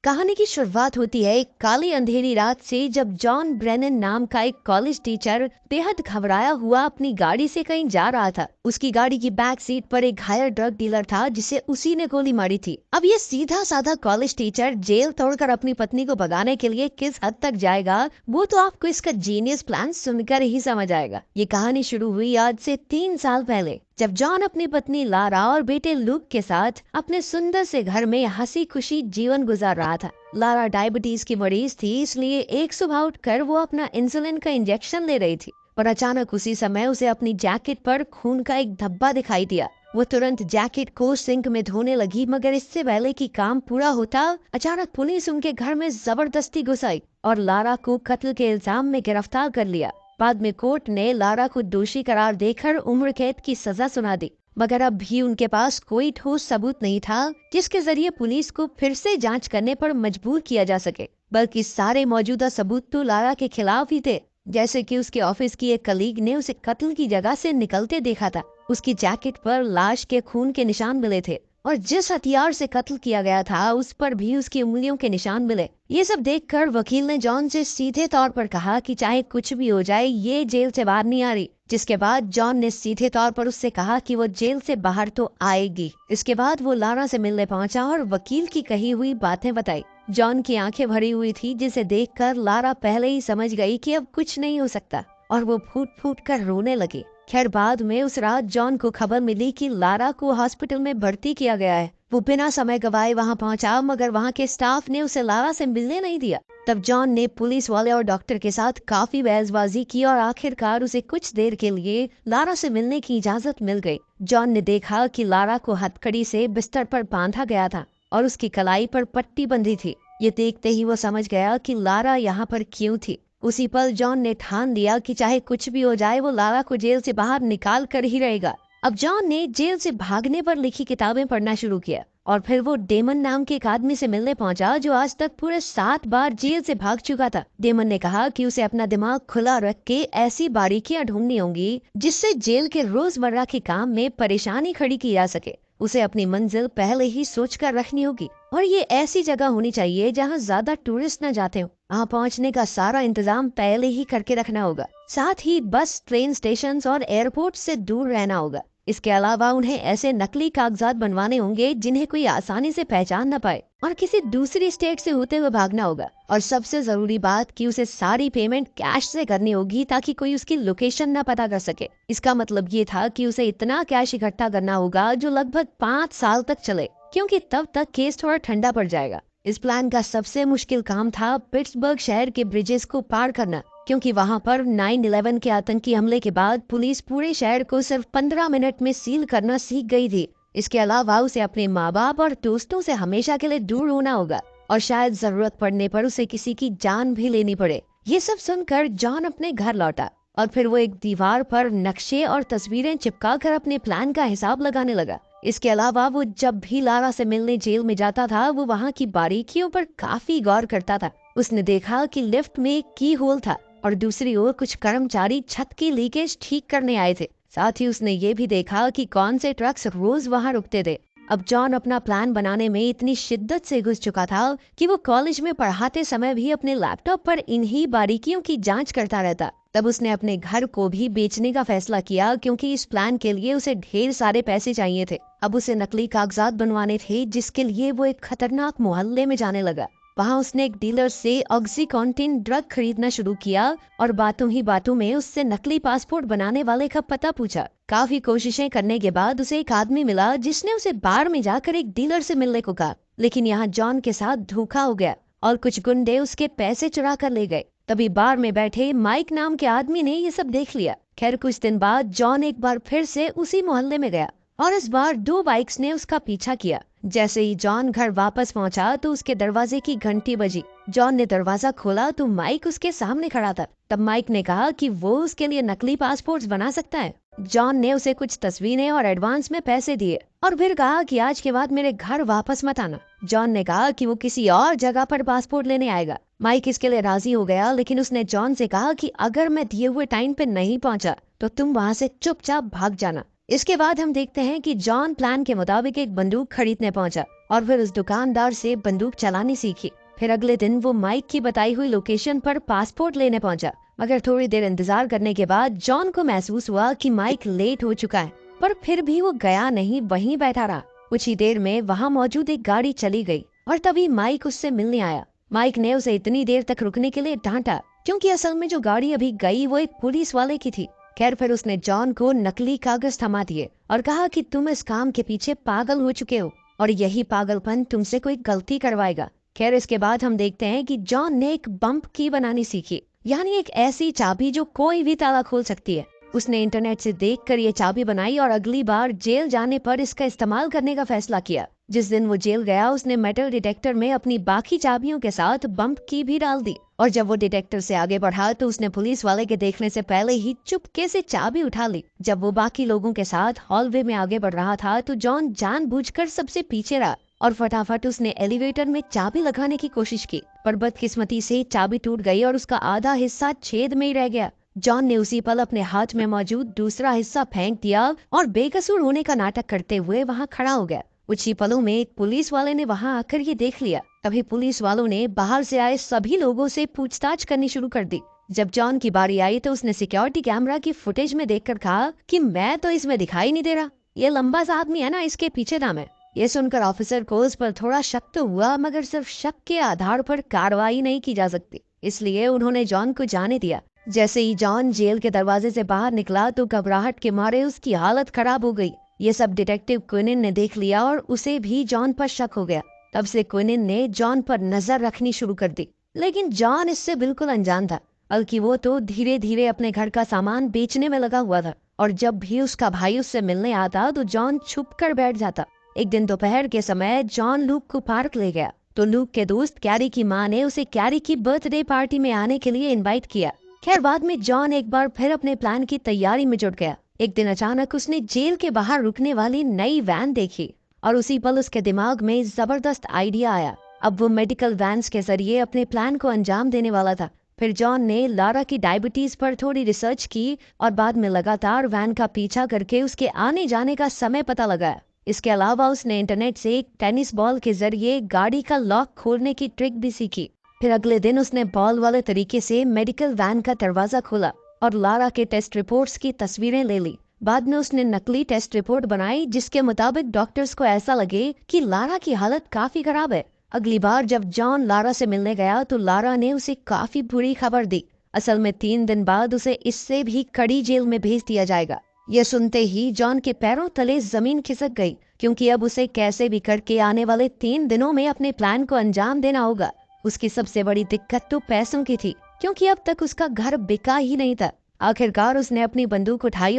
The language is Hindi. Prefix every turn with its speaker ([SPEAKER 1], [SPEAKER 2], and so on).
[SPEAKER 1] कहानी की शुरुआत होती है एक काली अंधेरी रात से, जब जॉन ब्रेनन नाम का एक कॉलेज टीचर बेहद घबराया हुआ अपनी गाड़ी से कहीं जा रहा था। उसकी गाड़ी की बैक सीट पर एक घायल ड्रग डीलर था जिसे उसी ने गोली मारी थी। अब ये सीधा साधा कॉलेज टीचर जेल तोड़कर अपनी पत्नी को भगाने के लिए किस हद तक जाएगा, वो तो आपको इसका जीनियस प्लान सुनकर ही समझ आएगा। ये कहानी शुरू हुई आज से 3 साल पहले, जब जॉन अपनी पत्नी लारा और बेटे लूक के साथ अपने सुंदर से घर में हंसी खुशी जीवन गुजार रहा था। लारा डायबिटीज की मरीज थी, इसलिए एक सुबह उठकर वो अपना इंसुलिन का इंजेक्शन ले रही थी, पर अचानक उसी समय उसे अपनी जैकेट पर खून का एक धब्बा दिखाई दिया। वो तुरंत जैकेट को सिंक में धोने लगी, मगर इससे पहले कि काम पूरा होता, अचानक पुलिस उनके घर में जबरदस्ती घुस आई और लारा को कत्ल के इल्जाम में गिरफ्तार कर लिया। बाद में कोर्ट ने लारा को दोषी करार देकर उम्र कैद की सजा सुना दी, मगर अब भी उनके पास कोई ठोस सबूत नहीं था जिसके जरिए पुलिस को फिर से जांच करने पर मजबूर किया जा सके। बल्कि सारे मौजूदा सबूत तो लारा के खिलाफ ही थे, जैसे कि उसके ऑफिस की एक कलीग ने उसे कत्ल की जगह से निकलते देखा था। उसकी जैकेट पर लाश के खून के निशान मिले थे और जिस हथियार से कत्ल किया गया था उस पर भी उसकी उंगलियों के निशान मिले। ये सब देखकर वकील ने जॉन से सीधे तौर पर कहा कि चाहे कुछ भी हो जाए, ये जेल से बाहर नहीं आ रही। जिसके बाद जॉन ने सीधे तौर पर उससे कहा कि वो जेल से बाहर तो आएगी। इसके बाद वो लारा से मिलने पहुंचा और वकील की कही हुई बातें बताई। जॉन की आंखें भरी हुई थी, जिसे देखकर लारा पहले ही समझ गई कि अब कुछ नहीं हो सकता, और वो फूट फूट कर रोने लगी। खैर, बाद में उस रात जॉन को खबर मिली कि लारा को हॉस्पिटल में भर्ती किया गया है। वो बिना समय गवाए वहां पहुंचा, मगर वहां के स्टाफ ने उसे लारा से मिलने नहीं दिया। तब जॉन ने पुलिस वाले और डॉक्टर के साथ काफी बहसबाजी की और आखिरकार उसे कुछ देर के लिए लारा से मिलने की इजाजत मिल गई। जॉन ने देखा कि लारा को हथकड़ी से बिस्तर पर बांधा गया था और उसकी कलाई पर पट्टी बंधी थी। ये देखते ही वो समझ गया कि लारा यहाँ पर क्यों थी। उसी पल जॉन ने ठान लिया कि चाहे कुछ भी हो जाए, वो लारा को जेल से बाहर निकाल कर ही रहेगा। अब जॉन ने जेल से भागने पर लिखी किताबें पढ़ना शुरू किया और फिर वो डेमन नाम के एक आदमी से मिलने पहुंचा जो आज तक पूरे 7 बार जेल से भाग चुका था। डेमन ने कहा कि उसे अपना दिमाग खुला रख के ऐसी बारीकियां ढूंढनी होंगी जिससे जेल के रोजमर्रा के काम में परेशानी खड़ी की जा सके। उसे अपनी मंजिल पहले ही सोच कर रखनी होगी और ये ऐसी जगह होनी चाहिए जहाँ ज्यादा टूरिस्ट न जाते हो। वहाँ पहुँचने का सारा इंतजाम पहले ही करके रखना होगा। साथ ही बस, ट्रेन स्टेशन और एयरपोर्ट से दूर रहना होगा। इसके अलावा उन्हें ऐसे नकली कागजात बनवाने होंगे जिन्हें कोई आसानी से पहचान न पाए और किसी दूसरी स्टेट से होते हुए भागना होगा। और सबसे जरूरी बात कि उसे सारी पेमेंट कैश से करनी होगी ताकि कोई उसकी लोकेशन न पता कर सके। इसका मतलब ये था कि उसे इतना कैश इकट्ठा करना होगा जो लगभग 5 साल तक चले, क्योंकि तब तक केस थोड़ा ठंडा पड़ जाएगा। इस प्लान का सबसे मुश्किल काम था पिट्सबर्ग शहर के ब्रिजेस को पार करना, क्योंकि वहां पर 9/11 के आतंकी हमले के बाद पुलिस पूरे शहर को सिर्फ 15 मिनट में सील करना सीख गई थी। इसके अलावा उसे अपने माँ बाप और दोस्तों से हमेशा के लिए दूर होना होगा और शायद जरूरत पड़ने पर उसे किसी की जान भी लेनी पड़े। ये सब सुनकर जॉन अपने घर लौटा और फिर वो एक दीवार पर नक्शे और तस्वीरें चिपका कर अपने प्लान का हिसाब लगाने लगा। इसके अलावा वो जब भी लारा से मिलने जेल में जाता था, वो वहाँ की बारीकियों पर काफी गौर करता था। उसने देखा कि लिफ्ट में एक की होल था और दूसरी ओर कुछ कर्मचारी छत की लीकेज ठीक करने आए थे। साथ ही उसने ये भी देखा कि कौन से ट्रक्स रोज वहाँ रुकते थे। अब जॉन अपना प्लान बनाने में इतनी शिद्दत से घुस चुका था कि वो कॉलेज में पढ़ाते समय भी अपने लैपटॉप पर इन्हीं बारीकियों की जांच करता रहता। तब उसने अपने घर को भी बेचने का फैसला किया, क्योंकि इस प्लान के लिए उसे ढेर सारे पैसे चाहिए थे। अब उसे नकली कागजात बनवाने थे, जिसके लिए वो एक खतरनाक मोहल्ले में जाने लगा। वहाँ उसने एक डीलर से ऑक्सीकॉन्टिन ड्रग खरीदना शुरू किया और बातों ही बातों में उससे नकली पासपोर्ट बनाने वाले का पता पूछा। काफी कोशिशें करने के बाद उसे एक आदमी मिला जिसने उसे बार में जाकर एक डीलर से मिलने को कहा, लेकिन यहाँ जॉन के साथ धोखा हो गया और कुछ गुंडे उसके पैसे चुरा कर ले गए। तभी बार में बैठे माइक नाम के आदमी ने ये सब देख लिया। खैर, कुछ दिन बाद जॉन एक बार फिर से उसी मोहल्ले में गया और इस बार 2 बाइक्स ने उसका पीछा किया। जैसे ही जॉन घर वापस पहुंचा तो उसके दरवाजे की घंटी बजी। जॉन ने दरवाजा खोला तो माइक उसके सामने खड़ा था। तब माइक ने कहा कि वो उसके लिए नकली पासपोर्ट बना सकता है। जॉन ने उसे कुछ तस्वीरें और एडवांस में पैसे दिए और फिर कहा कि आज के बाद मेरे घर वापस मत आना। जॉन ने कहा कि वो किसी और जगह पर पासपोर्ट लेने आएगा। माइक इसके लिए राजी हो गया, लेकिन उसने जॉन से कहा कि अगर मैं दिए हुए टाइम पे नहीं पहुंचा तो तुम वहाँ से चुपचाप भाग जाना। इसके बाद हम देखते हैं कि जॉन प्लान के मुताबिक एक बंदूक खरीदने पहुंचा और फिर उस दुकानदार से बंदूक चलानी सीखी। फिर अगले दिन वो माइक की बताई हुई लोकेशन पर पासपोर्ट लेने पहुंचा, मगर थोड़ी देर इंतजार करने के बाद जॉन को महसूस हुआ कि माइक लेट हो चुका है, पर फिर भी वो गया नहीं, वहीं बैठा रहा। कुछ ही देर में वहाँ मौजूद एक गाड़ी चली गई और तभी माइक उससे मिलने आया। माइक ने उसे इतनी देर तक रुकने के लिए डांटा, क्योंकि असल में जो गाड़ी अभी गई वो एक पुलिस वाले की थी। खैर फिर उसने जॉन को नकली कागज थमा दिए और कहा कि तुम इस काम के पीछे पागल हो चुके हो और यही पागलपन तुमसे कोई गलती करवाएगा। खैर इसके बाद हम देखते हैं कि जॉन ने एक बम्प की बनानी सीखी, यानी एक ऐसी चाबी जो कोई भी ताला खोल सकती है। उसने इंटरनेट से देखकर ये चाबी बनाई और अगली बार जेल जाने पर इसका इस्तेमाल करने का फैसला किया। जिस दिन वो जेल गया उसने मेटल डिटेक्टर में अपनी बाकी चाबियों के साथ बम्प की भी डाल दी, और जब वो डिटेक्टर से आगे बढ़ा तो उसने पुलिस वाले के देखने से पहले ही चुपके से चाबी उठा ली। जब वो बाकी लोगों के साथ हॉलवे में आगे बढ़ रहा था तो जॉन जानबूझकर सबसे पीछे रहा और फटाफट उसने एलिवेटर में चाबी लगाने की कोशिश की, पर बदकिस्मती से चाबी टूट गई और उसका आधा हिस्सा छेद में ही रह गया। जॉन ने उसी पल अपने हाथ में मौजूद दूसरा हिस्सा फेंक दिया और बेकसूर होने का नाटक करते हुए वहाँ खड़ा हो गया। कुछ ही पलों में एक पुलिस वाले ने वहाँ आकर ये देख लिया। तभी पुलिस वालों ने बाहर से आए सभी लोगों से पूछताछ करनी शुरू कर दी। जब जॉन की बारी आई तो उसने सिक्योरिटी कैमरा की फुटेज में देखकर कहा कि मैं तो इसमें दिखाई नहीं दे रहा, ये लंबा सा आदमी है ना, इसके पीछे नाम है। ये सुनकर ऑफिसर को उस पर थोड़ा शक तो हुआ, मगर सिर्फ शक के आधार पर कार्रवाई नहीं की जा सकती, इसलिए उन्होंने जॉन को जाने दिया। जैसे ही जॉन जेल के दरवाजे से बाहर निकला तो घबराहट के मारे उसकी हालत खराब हो गई। ये सब डिटेक्टिव क्विनिन ने देख लिया और उसे भी जॉन पर शक हो गया। तब से क्विनिन ने जॉन पर नजर रखनी शुरू कर दी, लेकिन जॉन इससे बिल्कुल अनजान था, बल्कि वो तो धीरे धीरे अपने घर का सामान बेचने में लगा हुआ था। और जब भी उसका भाई उससे मिलने आता तो जॉन छुप कर बैठ जाता। एक दिन दोपहर के समय जॉन लूक को पार्क ले गया तो लूक के दोस्त कैरी की माँ ने उसे कैरी की बर्थडे पार्टी में आने के लिए इनवाइट किया। खैर बाद में जॉन एक बार फिर अपने प्लान की तैयारी में जुट गया। एक दिन अचानक उसने जेल के बाहर रुकने वाली नई वैन देखी और उसी पल उसके दिमाग में जबरदस्त आइडिया आया। अब वो मेडिकल वैन्स के जरिए अपने प्लान को अंजाम देने वाला था। फिर जॉन ने लारा की डायबिटीज पर थोड़ी रिसर्च की और बाद में लगातार वैन का पीछा करके उसके आने जाने का समय पता लगाया। इसके अलावा उसने इंटरनेट से एक टेनिस बॉल के जरिए गाड़ी का लॉक खोलने की ट्रिक भी सीखी। फिर अगले दिन उसने बॉल वाले तरीके से मेडिकल वैन का दरवाजा खोला और लारा के टेस्ट रिपोर्ट्स की तस्वीरें ले ली। बाद में उसने नकली टेस्ट रिपोर्ट बनाई जिसके मुताबिक डॉक्टर्स को ऐसा लगे कि लारा की हालत काफी खराब है। अगली बार जब जॉन लारा से मिलने गया तो लारा ने उसे काफी बुरी खबर दी। असल में 3 दिन बाद उसे इससे भी कड़ी जेल में भेज दिया जाएगा। यह सुनते ही जॉन के पैरों तले जमीन खिसक गई, क्योंकि अब उसे कैसे भी करके आने वाले 3 दिनों में अपने प्लान को अंजाम देना होगा। उसकी सबसे बड़ी दिक्कत तो पैसों की थी, क्योंकि अब तक उसका घर बिका ही नहीं था। आखिरकार उसने अपनी बंदूक उठाई